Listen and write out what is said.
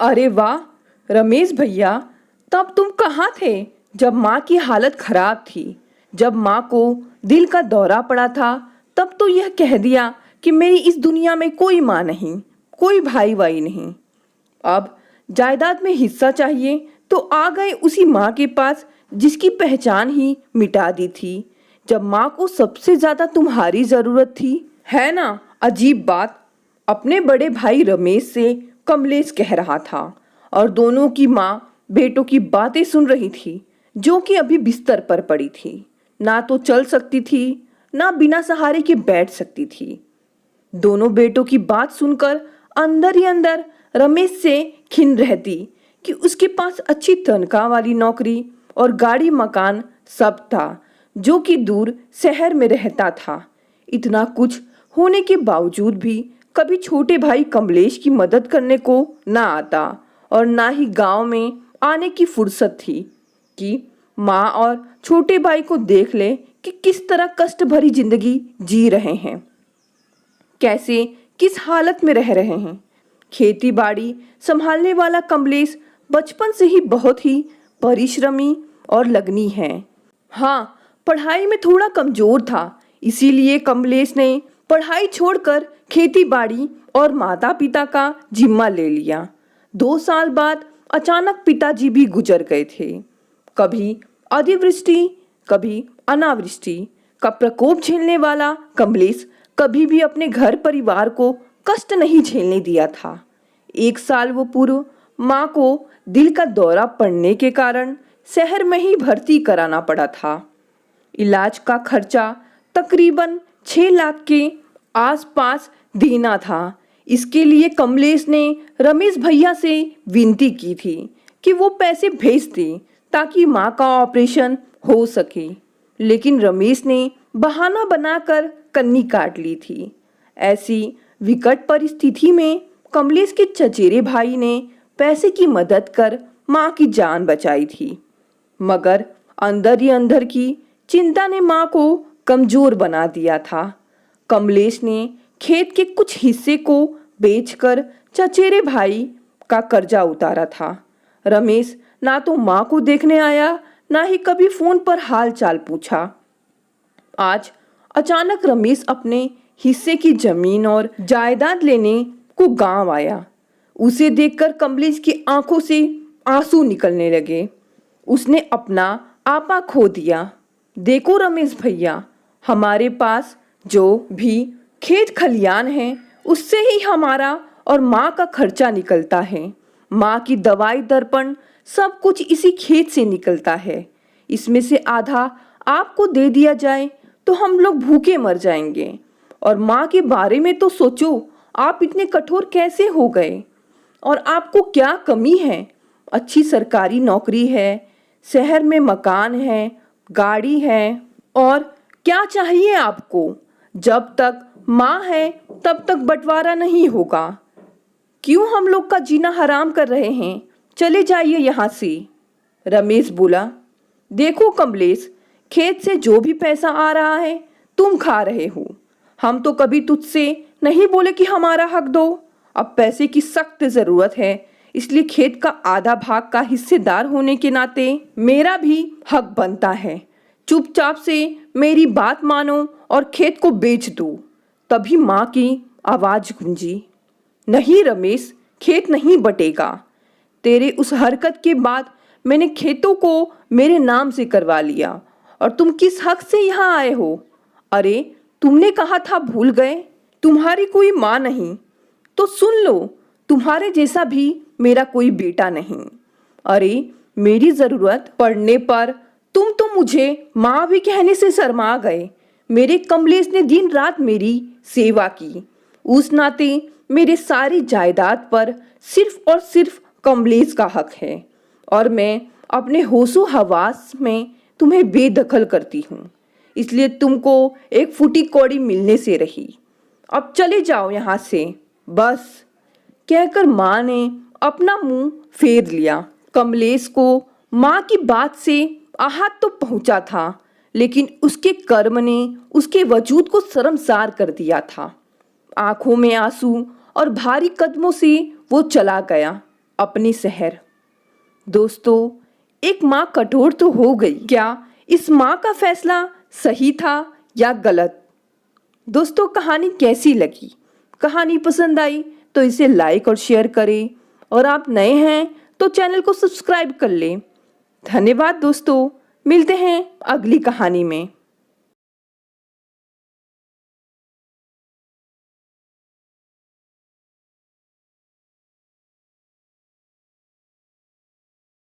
अरे वाह रमेश भैया, तब तुम कहाँ थे जब माँ की हालत खराब थी? जब माँ को दिल का दौरा पड़ा था तब तो यह कह दिया कि मेरी इस दुनिया में कोई माँ नहीं, कोई भाई वाई नहीं। अब जायदाद में हिस्सा चाहिए तो आ गए उसी माँ के पास जिसकी पहचान ही मिटा दी थी जब माँ को सबसे ज्यादा तुम्हारी जरूरत थी। है ना अजीब बात। अपने बड़े भाई रमेश से कमलेश कह रहा था और दोनों की माँ बेटों की बातें सुन रही थी जो कि अभी बिस्तर पर पड़ी थी। ना तो चल सकती थी, ना बिना सहारे के बैठ सकती थी। दोनों बेटों की बात सुनकर अंदर ही अंदर रमेश से खिन रहती कि उसके पास अच्छी तनख्वाह वाली नौकरी और गाड़ी मकान सब था, जो कि दूर शहर में रहता था। इतना कुछ होने के बावजूद भी कभी छोटे भाई कमलेश की मदद करने को ना आता और ना ही गांव में आने की फुर्सत थी कि माँ और छोटे भाई को देख ले कि किस तरह कष्ट भरी जिंदगी जी रहे हैं, कैसे किस हालत में रह रहे हैं। खेती बाड़ी संभालने वाला कमलेश बचपन से ही बहुत ही परिश्रमी और लगनी है। हाँ, पढ़ाई में थोड़ा कमजोर था, इसीलिए कमलेश ने पढ़ाई छोड़कर खेती बाड़ी और माता पिता का जिम्मा ले लिया। 2 साल बाद अचानक पिताजी भी गुजर गए थे। कभी अतिवृष्टि, कभी अनावृष्टि का प्रकोप झेलने वाला कमलेश कभी भी अपने घर परिवार को कष्ट नहीं झेलने दिया था। 1 साल वो पूर्व माँ को दिल का दौरा पड़ने के कारण शहर में ही भर्ती कराना पड़ा था। इलाज का खर्चा तकरीबन 6 लाख के आसपास देना था। इसके लिए कमलेश ने रमेश भैया से विनती की थी कि वो पैसे भेज दें ताकि माँ का ऑपरेशन हो सके, लेकिन रमेश ने बहाना बनाकर कन्नी काट ली थी। ऐसी विकट परिस्थिति में कमलेश के चचेरे भाई ने पैसे की मदद कर माँ की जान बचाई थी, मगर अंदर ही अंदर की चिंता ने माँ को कमजोर बना दिया था। कमलेश ने खेत के कुछ हिस्से को बेचकर चचेरे भाई का कर्जा उतारा था। रमेश ना तो माँ को देखने आया, ना ही कभी फोन पर हाल चाल पूछा। आज अचानक रमेश अपने हिस्से की जमीन और जायदाद लेने को गांव आया। उसे देखकर कमलेश की आंखों से आंसू निकलने लगे। उसने अपना आपा खो दिया। देखो रमेश भैया, हमारे पास जो भी खेत खलियान है उससे ही हमारा और माँ का खर्चा निकलता है। माँ की दवाई दर्पण सब कुछ इसी खेत से निकलता है। इसमें से आधा आपको दे दिया जाए तो हम लोग भूखे मर जाएंगे। और माँ के बारे में तो सोचो, आप इतने कठोर कैसे हो गए? और आपको क्या कमी है? अच्छी सरकारी नौकरी है, शहर में मकान है, गाड़ी है, और क्या चाहिए आपको? जब तक माँ है तब तक बंटवारा नहीं होगा। क्यों हम लोग का जीना हराम कर रहे हैं? चले जाइए यहाँ से। रमेश बोला, देखो कमलेश, खेत से जो भी पैसा आ रहा है तुम खा रहे हो। हम तो कभी तुझसे नहीं बोले कि हमारा हक दो। अब पैसे की सख्त जरूरत है, इसलिए खेत का आधा भाग का हिस्सेदार होने के नाते मेरा भी हक बनता है। चुपचाप से मेरी बात मानो और खेत को बेच दो। तभी माँ की आवाज गूंजी, नहीं रमेश, खेत नहीं बटेगा। तेरे उस हरकत के बाद मैंने खेतों को मेरे नाम से करवा लिया और तुम किस हक से यहाँ आए हो? अरे तुमने कहा था भूल गए? तुम्हारी कोई माँ नहीं तो सुन लो, तुम्हारे जैसा भी मेरा कोई बेटा नहीं। अरे मेरी जरूरत पड़ने पर तुम तो मुझे माँ भी कहने से शर्मा गए। मेरे कमलेश ने दिन रात मेरी सेवा की, उस नाते मेरे सारी जायदाद पर सिर्फ और सिर्फ कमलेश का हक है और मैं अपने होशो हवास में तुम्हें बेदखल करती हूँ। इसलिए तुमको एक फूटी कौड़ी मिलने से रही। अब चले जाओ यहाँ से बस, कहकर माँ ने अपना मुंह फेर लिया। कमलेश को माँ की बात से आहत तो पहुंचा था, लेकिन उसके कर्म ने उसके वजूद को शर्मसार कर दिया था। आंखों में आंसू और भारी कदमों से वो चला गया। अपनी सहर। दोस्तों, एक माँ कठोर तो हो गई, क्या इस माँ का फैसला सही था या गलत? दोस्तों, कहानी कैसी लगी? कहानी पसंद आई तो इसे लाइक और शेयर करें, और आप नए हैं तो चैनल को सब्सक्राइब कर लें। धन्यवाद दोस्तों, मिलते हैं अगली कहानी में।